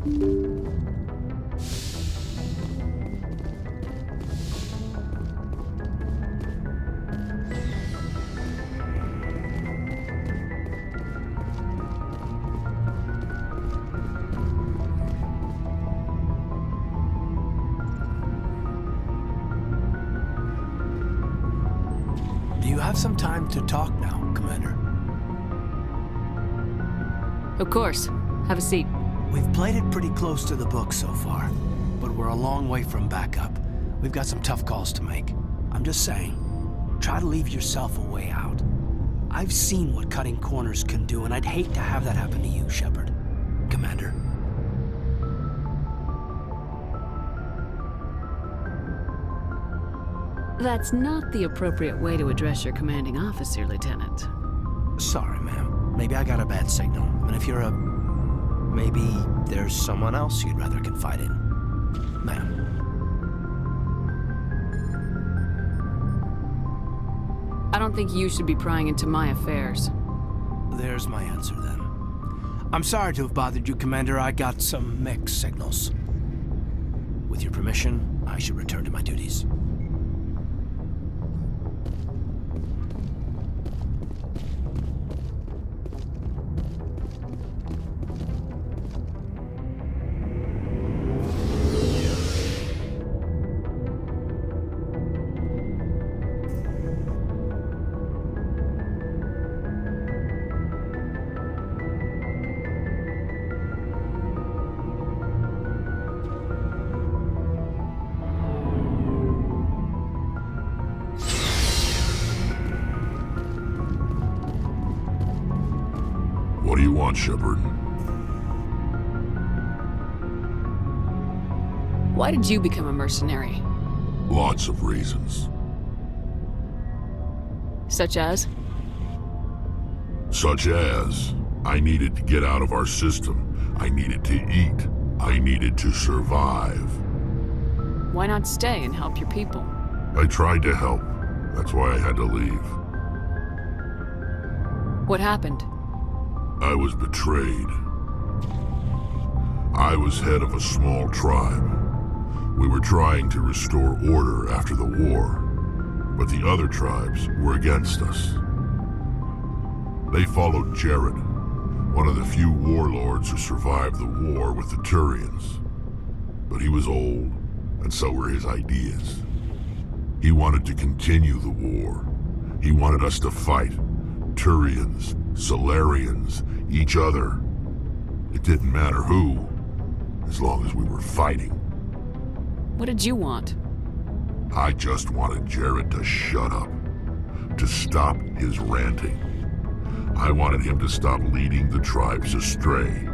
Do you have some time to talk now, Commander? Of course. Have a seat. We've played it pretty close to the book so far, but we're a long way from backup. We've got some tough calls to make. I'm just saying, try to leave yourself a way out. I've seen what cutting corners can do, and I'd hate to have that happen to you, Shepard. Commander. That's not the appropriate way to address your commanding officer, Lieutenant. Sorry, ma'am. Maybe I got a bad signal. And if you're maybe there's someone else you'd rather confide in. Ma'am. I don't think you should be prying into my affairs. There's my answer, then. I'm sorry to have bothered you, Commander. I got some mixed signals. With your permission, I should return to my duties. What do you want, Shepard? Why did you become a mercenary? Lots of reasons. Such as? Such as, I needed to get out of our system. I needed to eat. I needed to survive. Why not stay and help your people? I tried to help. That's why I had to leave. What happened? I was betrayed. I was head of a small tribe. We were trying to restore order after the war, but the other tribes were against us. They followed Jared, one of the few warlords who survived the war with the Turians. But he was old, and so were his ideas. He wanted to continue the war. He wanted us to fight. Turians, Solarians, each other. It didn't matter who, as long as we were fighting. What did you want? I just wanted Jared to shut up, to stop his ranting. I wanted him to stop leading the tribes astray.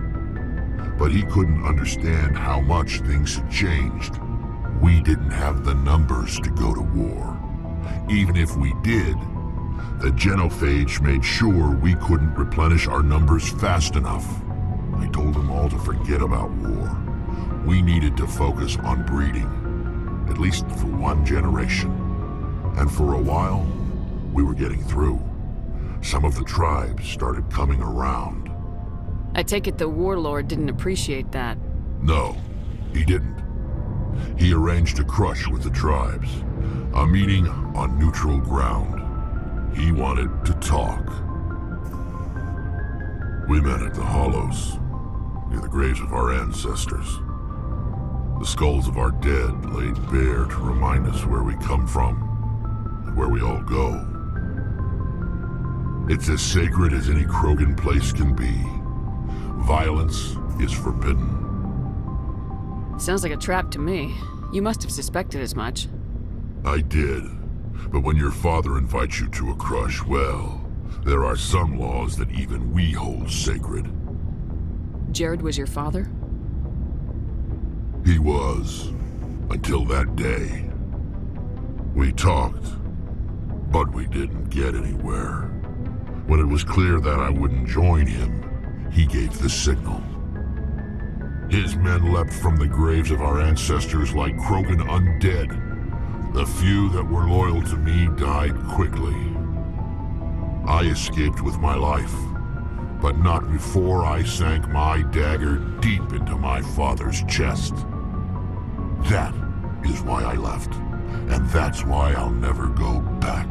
But he couldn't understand how much things had changed. We didn't have the numbers to go to war. Even if we did, the genophage made sure we couldn't replenish our numbers fast enough. I told them all to forget about war. We needed to focus on breeding, at least for one generation. And for a while, we were getting through. Some of the tribes started coming around. I take it the warlord didn't appreciate that. No, he didn't. He arranged a crush with the tribes, a meeting on neutral ground. He wanted to talk. We met at the Hollows, near the graves of our ancestors. The skulls of our dead laid bare to remind us where we come from and where we all go. It's as sacred as any Krogan place can be. Violence is forbidden. Sounds like a trap to me. You must have suspected as much. I did. But when your father invites you to a crush, well, there are some laws that even we hold sacred. Jared was your father? He was, until that day. We talked, but we didn't get anywhere. When it was clear that I wouldn't join him, he gave the signal. His men leapt from the graves of our ancestors like Krogan undead. The few that were loyal to me died quickly. I escaped with my life, but not before I sank my dagger deep into my father's chest. That is why I left, and that's why I'll never go back.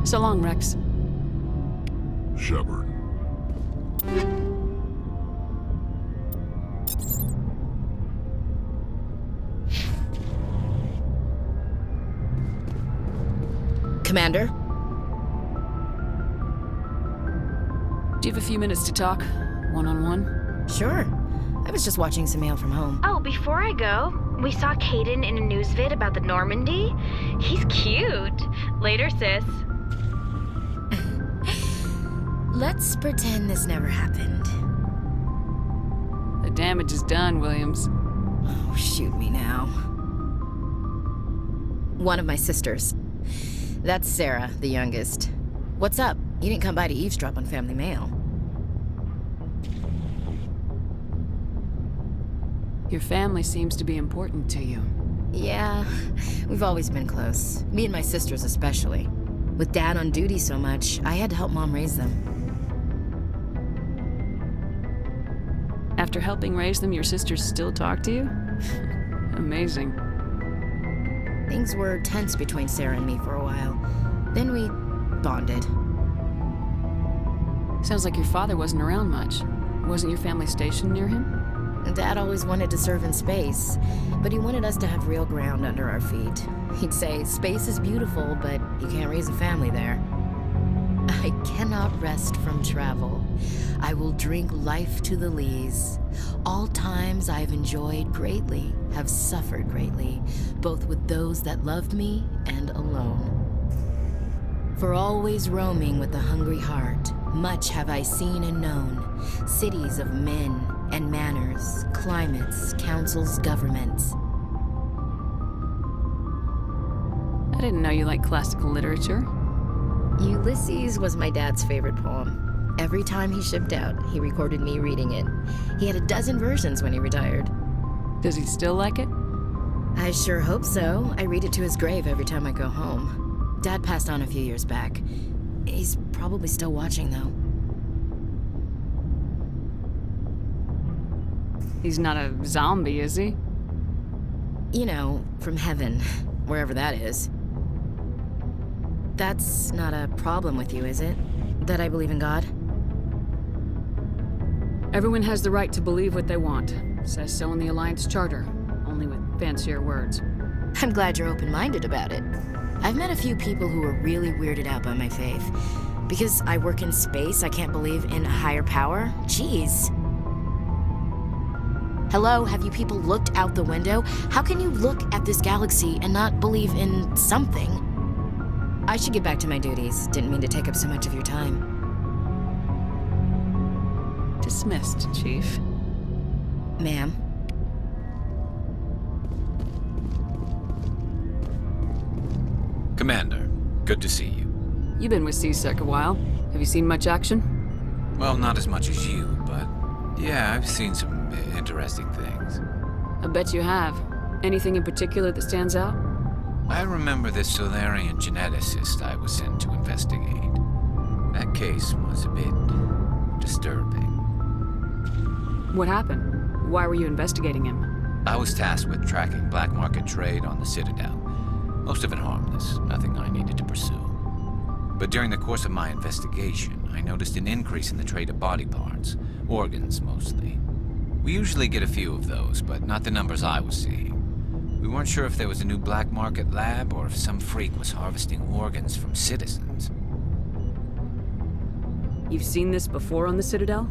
So long, Rex. Shepard. Commander? Do you have a few minutes to talk? One-on-one? Sure. I was just watching some mail from home. Oh, before I go, we saw Caden in a news vid about the Normandy. He's cute. Later, sis. Let's pretend this never happened. The damage is done, Williams. Oh, shoot me now. One of my sisters. That's Sarah, the youngest. What's up? You didn't come by to eavesdrop on family mail. Your family seems to be important to you. Yeah, we've always been close. Me and my sisters especially. With Dad on duty so much, I had to help Mom raise them. After helping raise them, your sisters still talk to you? Amazing. Things were tense between Sarah and me for a while. Then we bonded. Sounds like your father wasn't around much. Wasn't your family stationed near him? Dad always wanted to serve in space, but he wanted us to have real ground under our feet. He'd say, space is beautiful, but you can't raise a family there. I cannot rest from travel. I will drink life to the lees. All times I've enjoyed greatly, have suffered greatly, both with those that loved me and alone. For always roaming with a hungry heart, much have I seen and known, cities of men and manners, climates, councils, governments. I didn't know you liked classical literature. Ulysses was my dad's favorite poem. Every time he shipped out, he recorded me reading it. He had a dozen versions when he retired. Does he still like it? I sure hope so. I read it to his grave every time I go home. Dad passed on a few years back. He's probably still watching, though. He's not a zombie, is he? You know, from heaven, wherever that is. That's not a problem with you, is it? That I believe in God? Everyone has the right to believe what they want. Says so in the Alliance Charter, only with fancier words. I'm glad you're open-minded about it. I've met a few people who are really weirded out by my faith. Because I work in space, I can't believe in a higher power? Jeez. Hello, have you people looked out the window? How can you look at this galaxy and not believe in something? I should get back to my duties. Didn't mean to take up so much of your time. Dismissed, Chief. Ma'am. Commander, good to see you. You've been with CSEC a while. Have you seen much action? Well, not as much as you, but yeah, I've seen some interesting things. I bet you have. Anything in particular that stands out? I remember this Solarian geneticist I was sent to investigate. That case was a bit disturbing. What happened? Why were you investigating him? I was tasked with tracking black market trade on the Citadel. Most of it harmless, nothing I needed to pursue. But during the course of my investigation, I noticed an increase in the trade of body parts, organs mostly. We usually get a few of those, but not the numbers I was seeing. We weren't sure if there was a new black market lab or if some freak was harvesting organs from citizens. You've seen this before on the Citadel?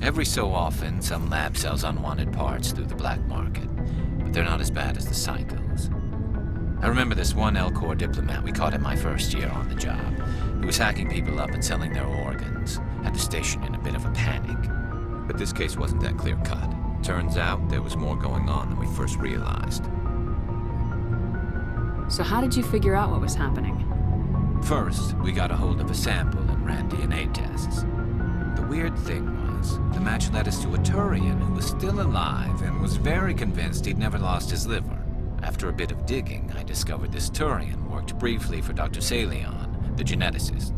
Every so often, some lab sells unwanted parts through the black market, but they're not as bad as the psychos. I remember this one L-Corps diplomat we caught in my first year on the job. He was hacking people up and selling their organs. Had the station in a bit of a panic. But this case wasn't that clear-cut. Turns out there was more going on than we first realized. So how did you figure out what was happening? First, we got a hold of a sample and ran DNA tests. The weird thing was, the match led us to a Turian who was still alive and was very convinced he'd never lost his liver. After a bit of digging, I discovered this Turian worked briefly for Dr. Salion, the geneticist.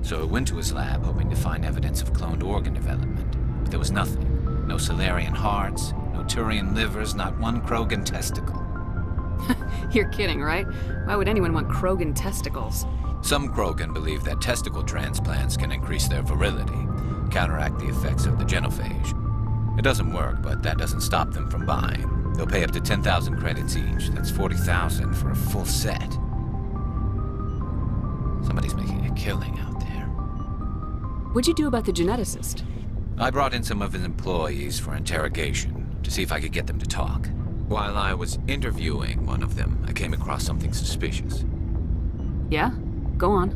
So I went to his lab hoping to find evidence of cloned organ development. But there was nothing. No Solarian hearts, no Turian livers, not one Krogan testicle. You're kidding, right? Why would anyone want Krogan testicles? Some Krogan believe that testicle transplants can increase their virility, counteract the effects of the genophage. It doesn't work, but that doesn't stop them from buying. They'll pay up to 10,000 credits each. That's 40,000 for a full set. Somebody's making a killing out there. What'd you do about the geneticist? I brought in some of his employees for interrogation to see if I could get them to talk. While I was interviewing one of them, I came across something suspicious. Yeah? Go on.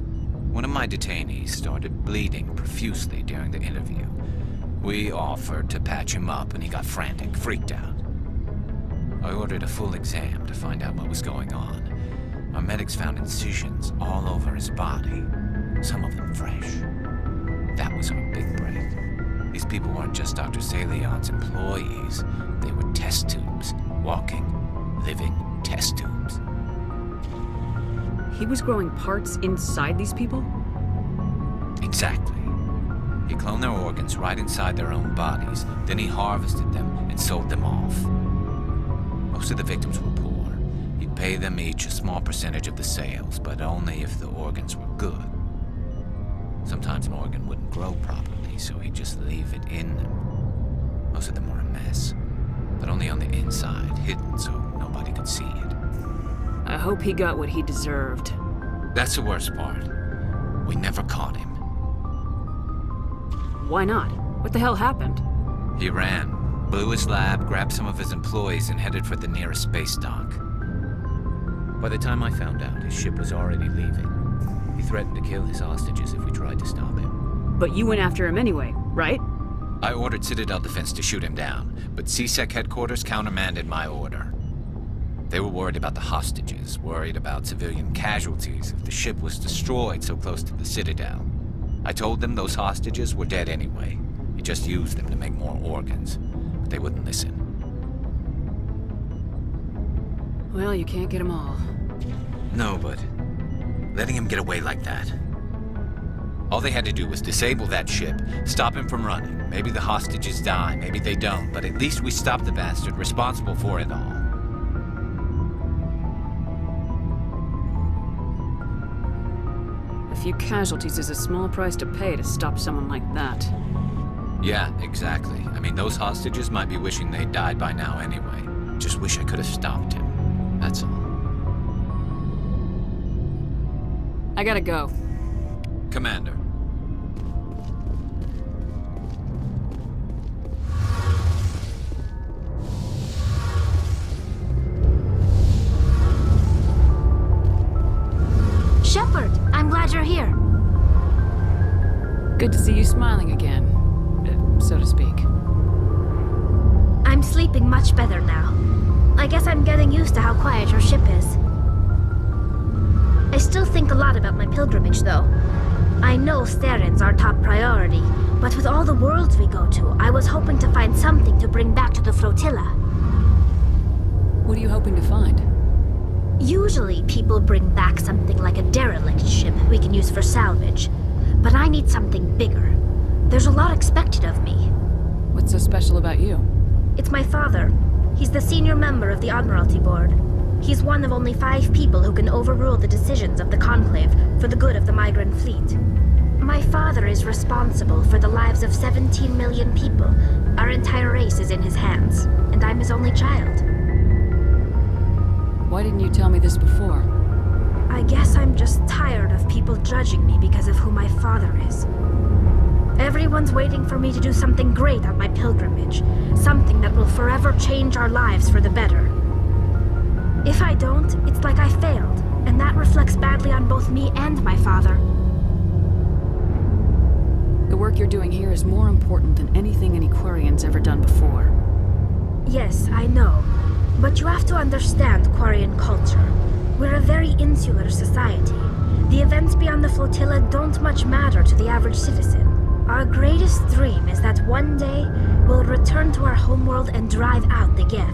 One of my detainees started bleeding profusely during the interview. We offered to patch him up and he got frantic, freaked out. I ordered a full exam to find out what was going on. Our medics found incisions all over his body, some of them fresh. That was our big break. These people weren't just Dr. Salion's employees. They were test tubes. Walking, living test tubes. He was growing parts inside these people? Exactly. He cloned their organs right inside their own bodies. Then he harvested them and sold them off. Most of the victims were poor. He'd pay them each a small percentage of the sales, but only if the organs were good. Sometimes an organ wouldn't grow properly, so he'd just leave it in them. Most of them were a mess, but only on the inside, hidden so nobody could see it. I hope he got what he deserved. That's the worst part. We never caught him. Why not? What the hell happened? He ran, blew his lab, grabbed some of his employees, and headed for the nearest space dock. By the time I found out, his ship was already leaving. He threatened to kill his hostages if we tried to stop him. But you went after him anyway, right? I ordered Citadel Defense to shoot him down, but CSEC headquarters countermanded my order. They were worried about the hostages, worried about civilian casualties if the ship was destroyed so close to the Citadel. I told them those hostages were dead anyway. He just used them to make more organs, but they wouldn't listen. Well, you can't get them all. No, but letting him get away like that. All they had to do was disable that ship, stop him from running. Maybe the hostages die, maybe they don't, but at least we stopped the bastard responsible for it all. A few casualties is a small price to pay to stop someone like that. Yeah, exactly. I mean, those hostages might be wishing they'd died by now anyway. Just wish I could have stopped him. That's all. I gotta go. Commander. Shepard, I'm glad you're here. Good to see you smiling again, so to speak. I'm sleeping much better now. I guess I'm getting used to how quiet your ship is. I still think a lot about my pilgrimage, though. I know Steren's our top priority, but with all the worlds we go to, I was hoping to find something to bring back to the flotilla. What are you hoping to find? Usually, people bring back something like a derelict ship we can use for salvage. But I need something bigger. There's a lot expected of me. What's so special about you? It's my father. He's the senior member of the Admiralty Board. He's one of only 5 people who can overrule the decisions of the Conclave for the good of the migrant fleet. My father is responsible for the lives of 17 million people. Our entire race is in his hands, and I'm his only child. Why didn't you tell me this before? I guess I'm just tired of people judging me because of who my father is. Everyone's waiting for me to do something great on my pilgrimage, something that will forever change our lives for the better. If I don't, it's like I failed, and that reflects badly on both me and my father. The work you're doing here is more important than anything any Quarian's ever done before. Yes, I know. But you have to understand Quarian culture. We're a very insular society. The events beyond the flotilla don't much matter to the average citizen. Our greatest dream is that one day we'll return to our homeworld and drive out the Geth.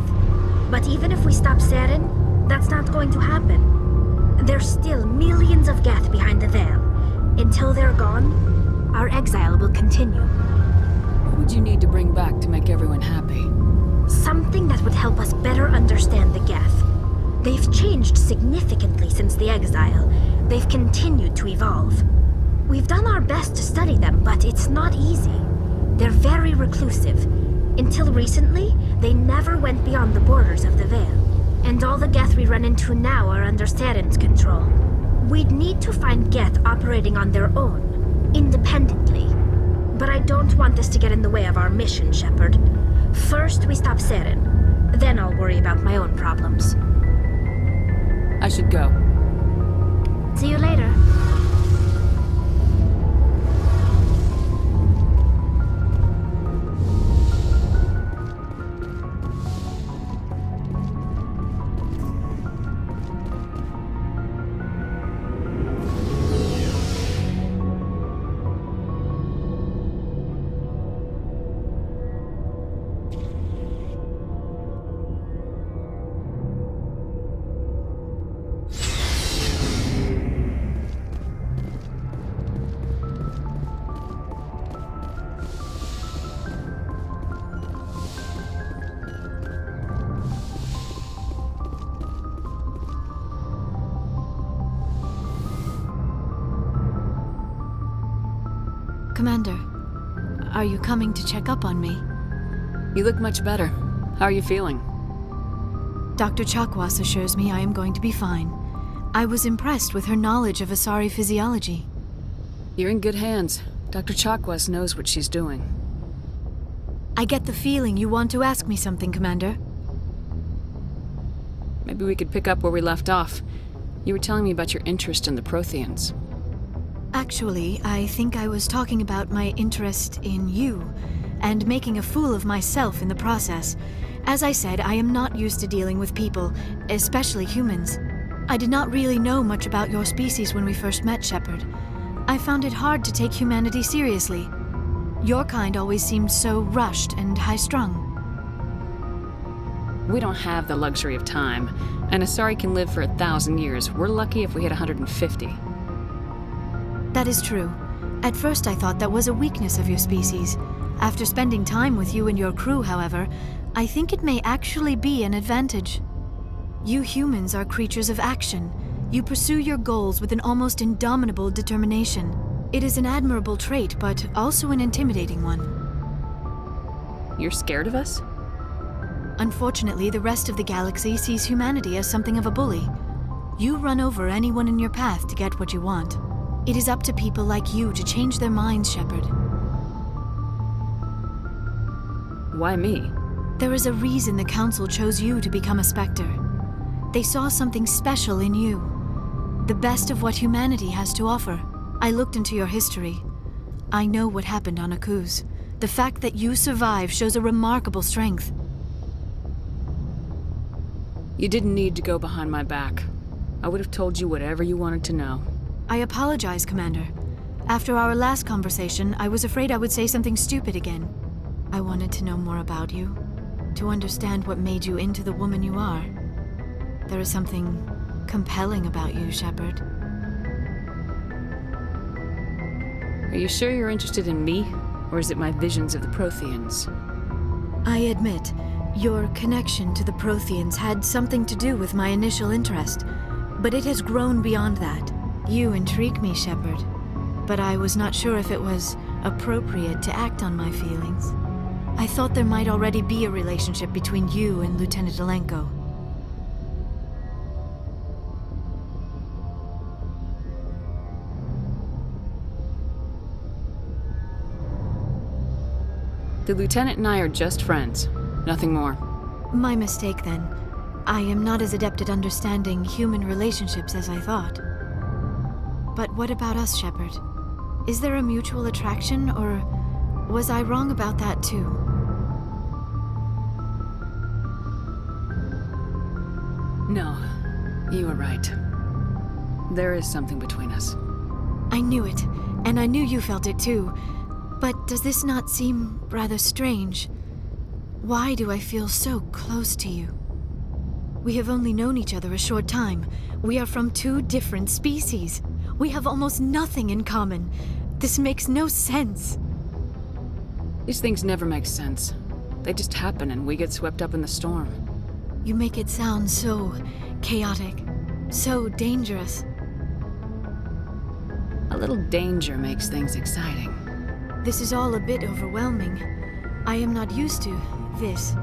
But even if we stop Saren, that's not going to happen. There's still millions of Geth behind the veil. In until they're gone, our exile will continue. What would you need to bring back to make everyone happy? Something that would help us better understand the Geth. They've changed significantly since the exile. They've continued to evolve. We've done our best to study them, but it's not easy. They're very reclusive. Until recently, they never went beyond the borders of the Veil. And all the Geth we run into now are under Saren's control. We'd need to find Geth operating on their own, independently. But I don't want this to get in the way of our mission, Shepard. First, we stop Saren. Then I'll worry about my own problems. I should go. See you later. Commander, are you coming to check up on me? You look much better. How are you feeling? Dr. Chakwas assures me I am going to be fine. I was impressed with her knowledge of Asari physiology. You're in good hands. Dr. Chakwas knows what she's doing. I get the feeling you want to ask me something, Commander. Maybe we could pick up where we left off. You were telling me about your interest in the Protheans. Actually, I think I was talking about my interest in you, and making a fool of myself in the process. As I said, I am not used to dealing with people, especially humans. I did not really know much about your species when we first met, Shepard. I found it hard to take humanity seriously. Your kind always seemed so rushed and high-strung. We don't have the luxury of time. An Asari can live for 1,000 years. We're lucky if we hit 150. That is true. At first I thought that was a weakness of your species. After spending time with you and your crew, however, I think it may actually be an advantage. You humans are creatures of action. You pursue your goals with an almost indomitable determination. It is an admirable trait, but also an intimidating one. You're scared of us? Unfortunately, the rest of the galaxy sees humanity as something of a bully. You run over anyone in your path to get what you want. It is up to people like you to change their minds, Shepard. Why me? There is a reason the Council chose you to become a Spectre. They saw something special in you. The best of what humanity has to offer. I looked into your history. I know what happened on Akuz. The fact that you survived shows a remarkable strength. You didn't need to go behind my back. I would have told you whatever you wanted to know. I apologize, Commander. After our last conversation, I was afraid I would say something stupid again. I wanted to know more about you, to understand what made you into the woman you are. There is something compelling about you, Shepard. Are you sure you're interested in me, or is it my visions of the Protheans? I admit, your connection to the Protheans had something to do with my initial interest, but it has grown beyond that. You intrigue me, Shepard, but I was not sure if it was appropriate to act on my feelings. I thought there might already be a relationship between you and Lieutenant Alenko. The Lieutenant and I are just friends, nothing more. My mistake, then. I am not as adept at understanding human relationships as I thought. But what about us, Shepard? Is there a mutual attraction, or was I wrong about that too? No, you were right. There is something between us. I knew it, and I knew you felt it too. But does this not seem rather strange? Why do I feel so close to you? We have only known each other a short time. We are from two different species. We have almost nothing in common. This makes no sense. These things never make sense. They just happen and we get swept up in the storm. You make it sound so chaotic, so dangerous. A little danger makes things exciting. This is all a bit overwhelming. I am not used to this.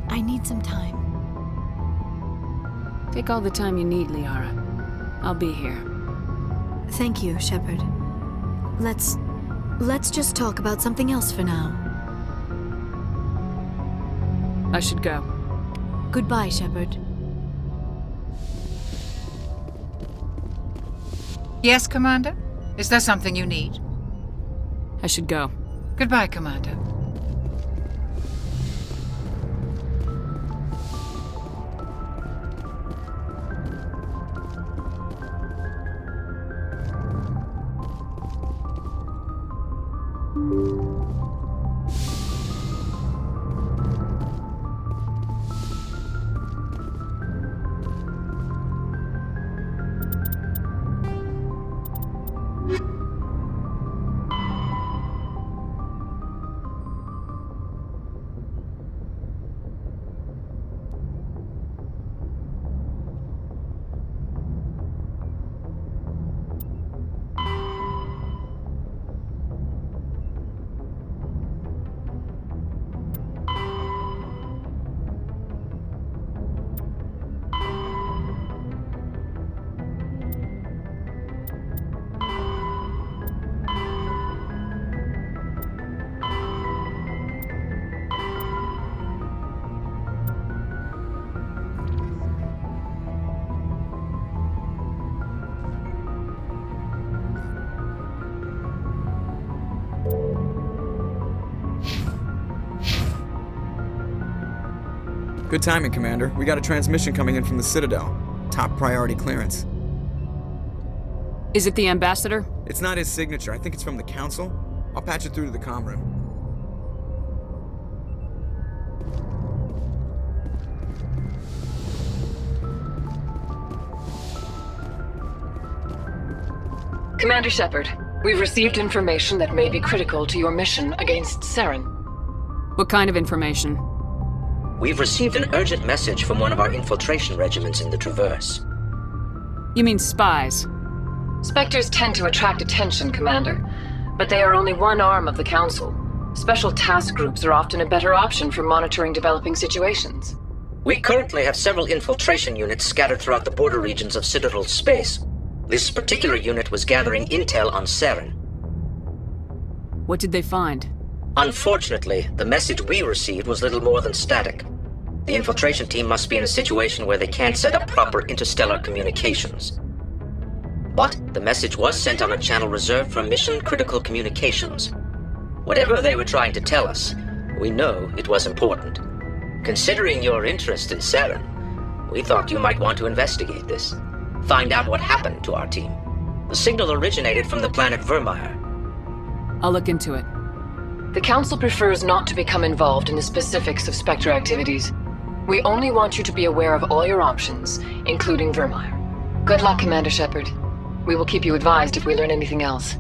I need some time. Take all the time you need, Liara. I'll be here. Thank you, Shepard. Let's just talk about something else for now. I should go. Goodbye, Shepard. Yes, Commander? Is there something you need? I should go. Goodbye, Commander. Good timing, Commander. We got a transmission coming in from the Citadel. Top priority clearance. Is it the ambassador? It's not his signature. I think it's from the Council. I'll patch it through to the comm room. Commander Shepard, we've received information that may be critical to your mission against Saren. What kind of information? We've received an urgent message from one of our infiltration regiments in the Traverse. You mean spies? Spectres tend to attract attention, Commander, but they are only one arm of the Council. Special task groups are often a better option for monitoring developing situations. We currently have several infiltration units scattered throughout the border regions of Citadel space. This particular unit was gathering intel on Saren. What did they find? Unfortunately, the message we received was little more than static. The infiltration team must be in a situation where they can't set up proper interstellar communications. But the message was sent on a channel reserved for mission-critical communications. Whatever they were trying to tell us, we know it was important. Considering your interest in Saren, we thought you might want to investigate this. Find out what happened to our team. The signal originated from the planet Vermeer. I'll look into it. The Council prefers not to become involved in the specifics of Spectre activities. We only want you to be aware of all your options, including Vermeer. Good luck, Commander Shepard. We will keep you advised if we learn anything else.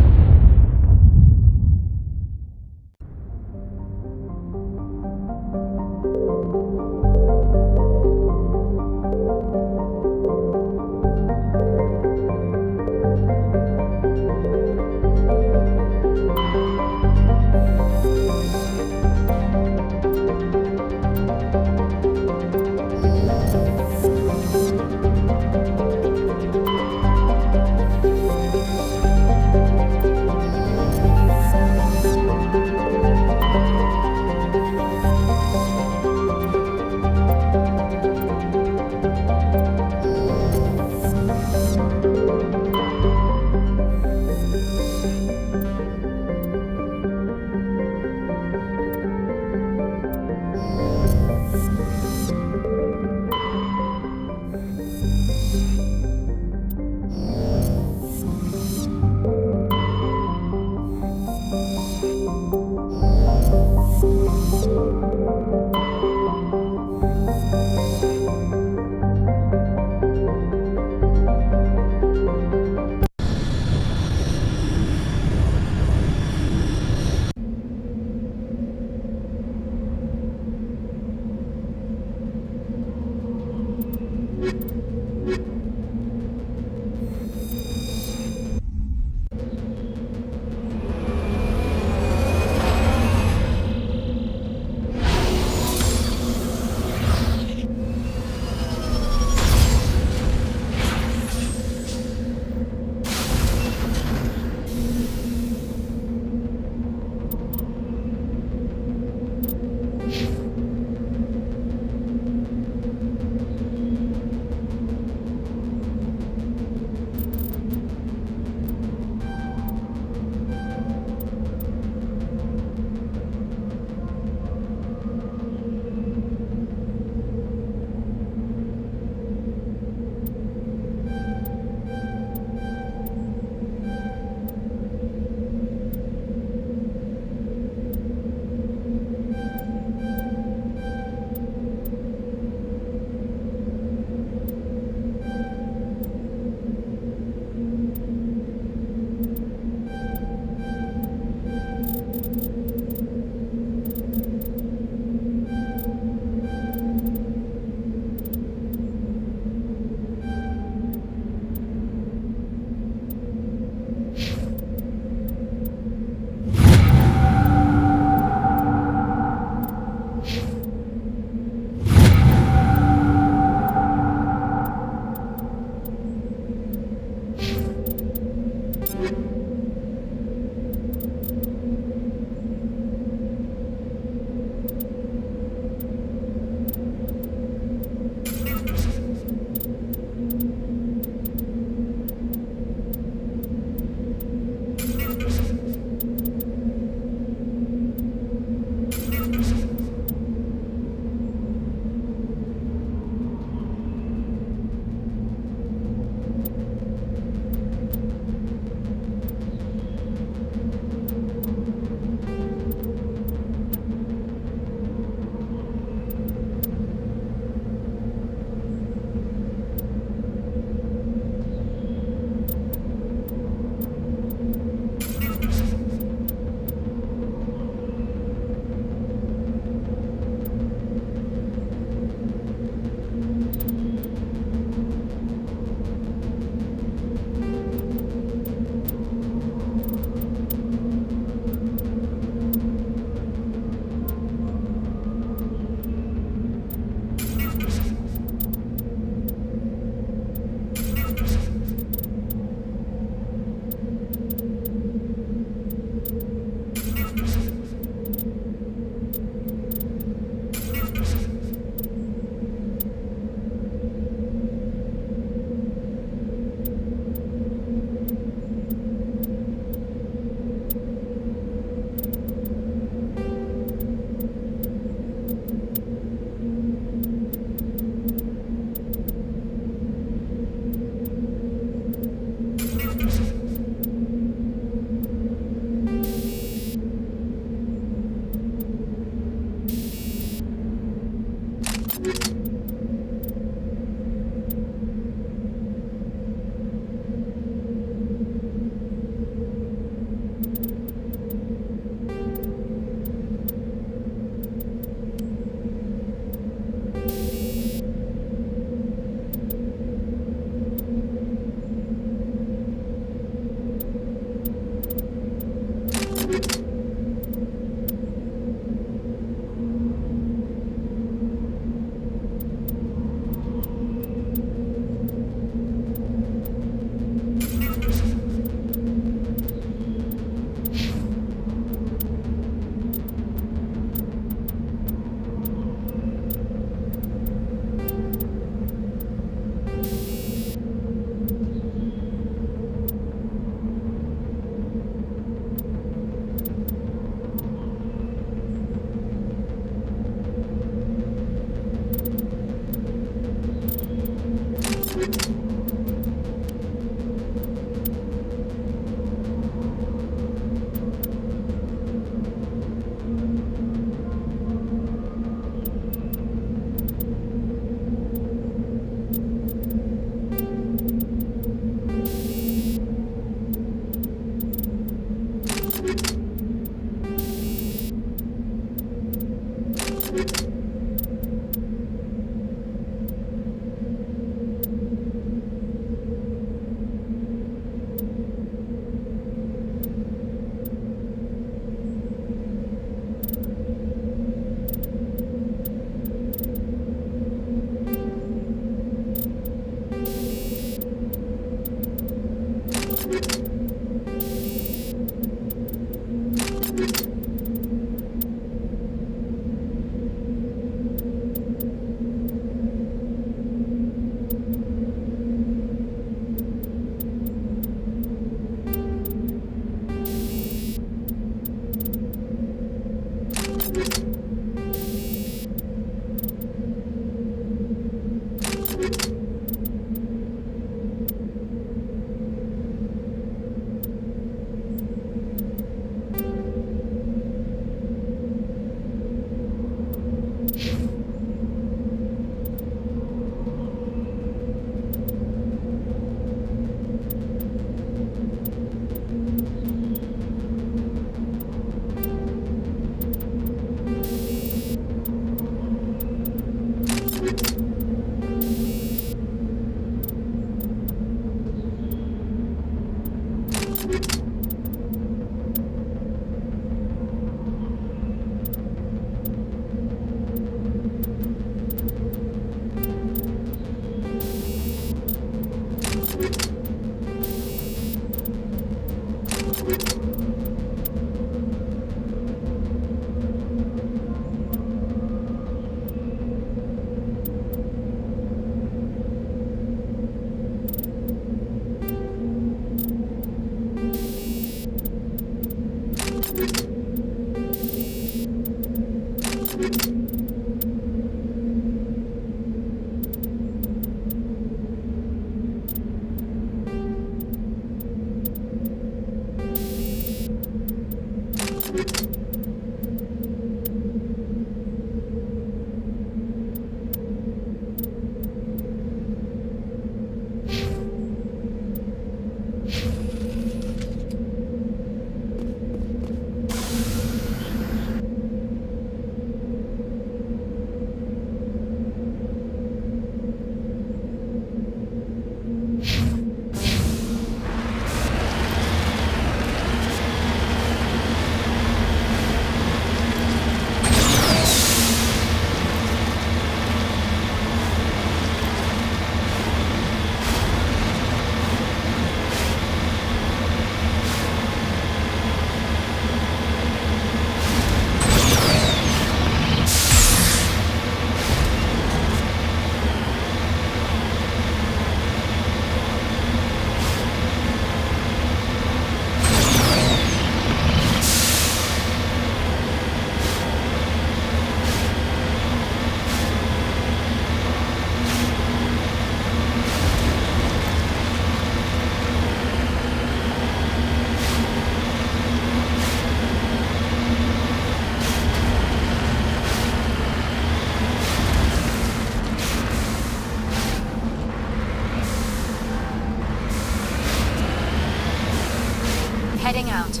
Heading out.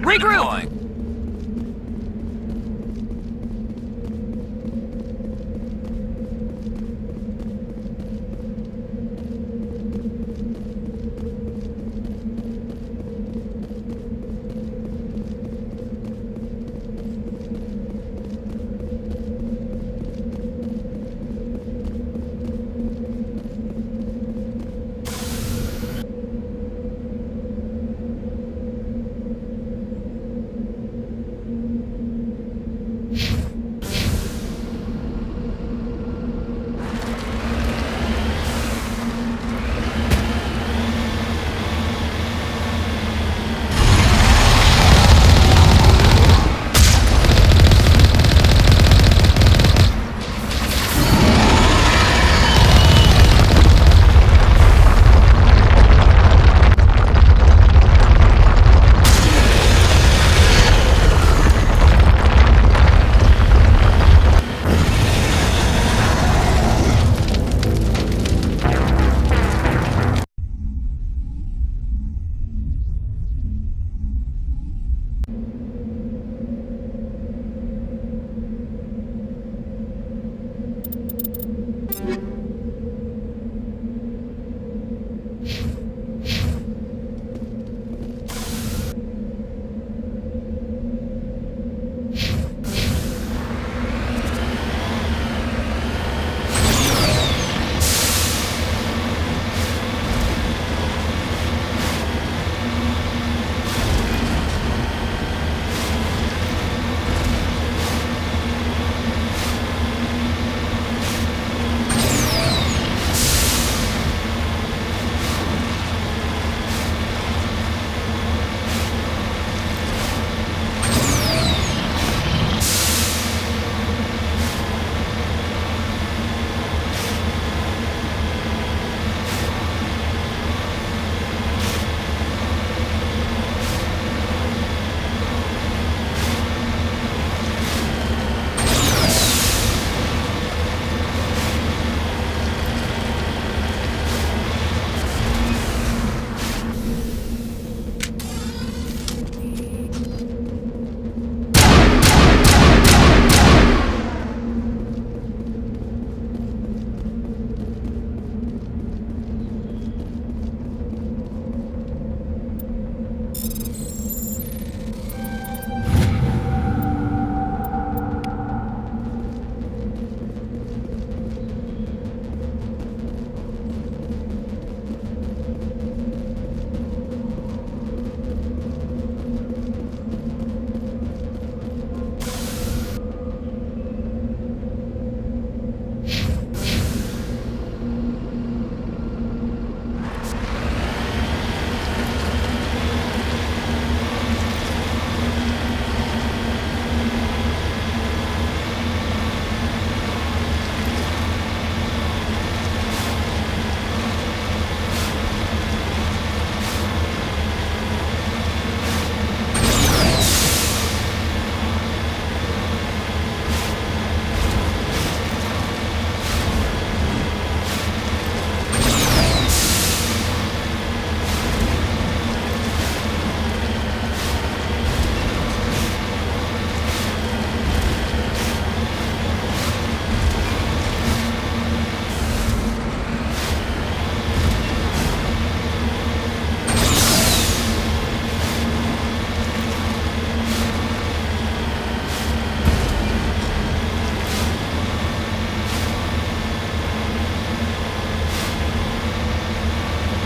Regroup!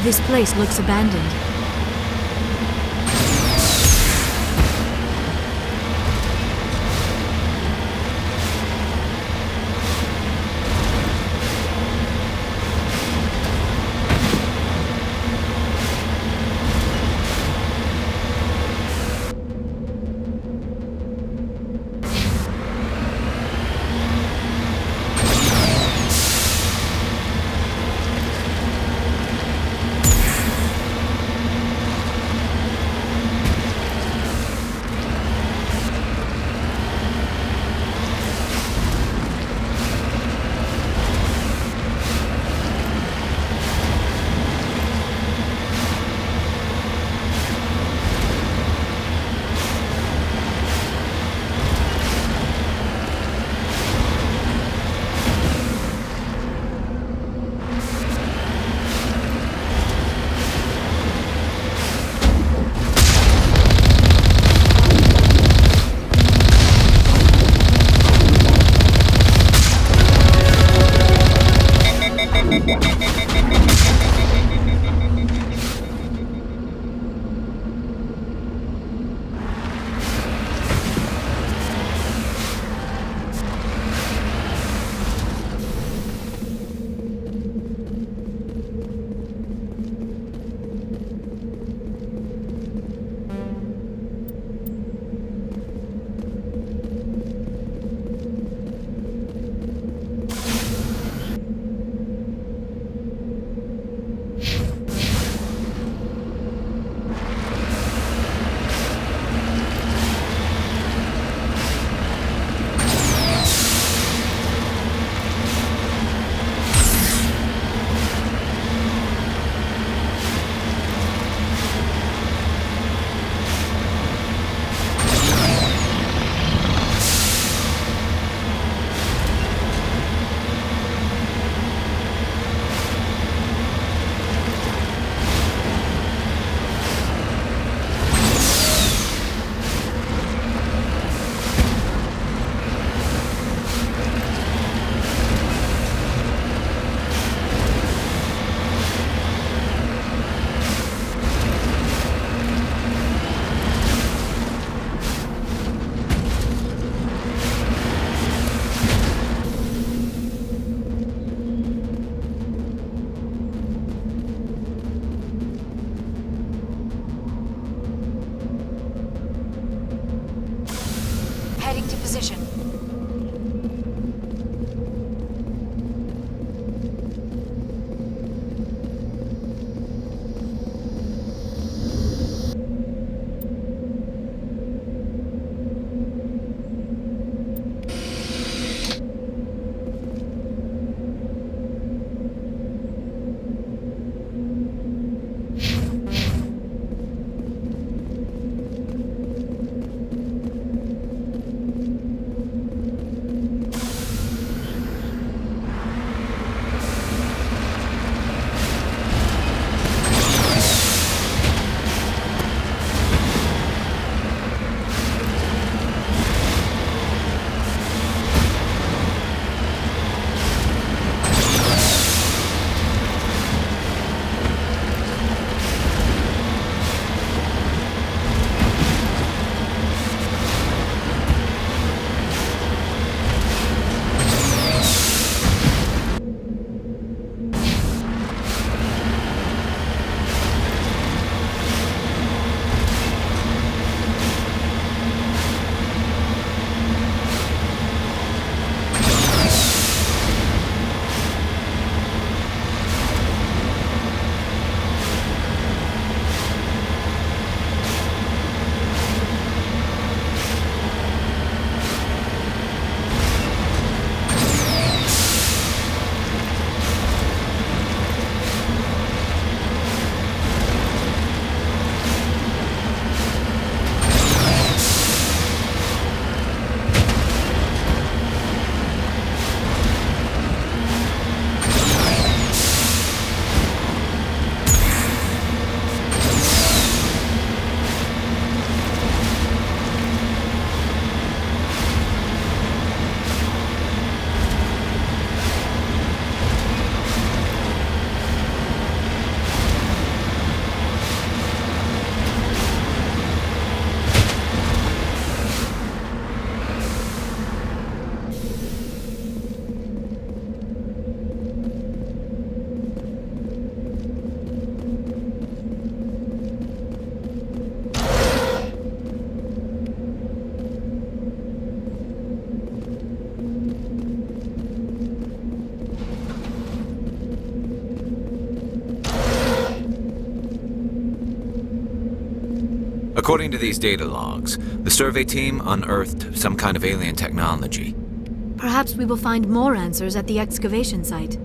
This place looks abandoned. Heading to position. According to these data logs, the survey team unearthed some kind of alien technology. Perhaps we will find more answers at the excavation site.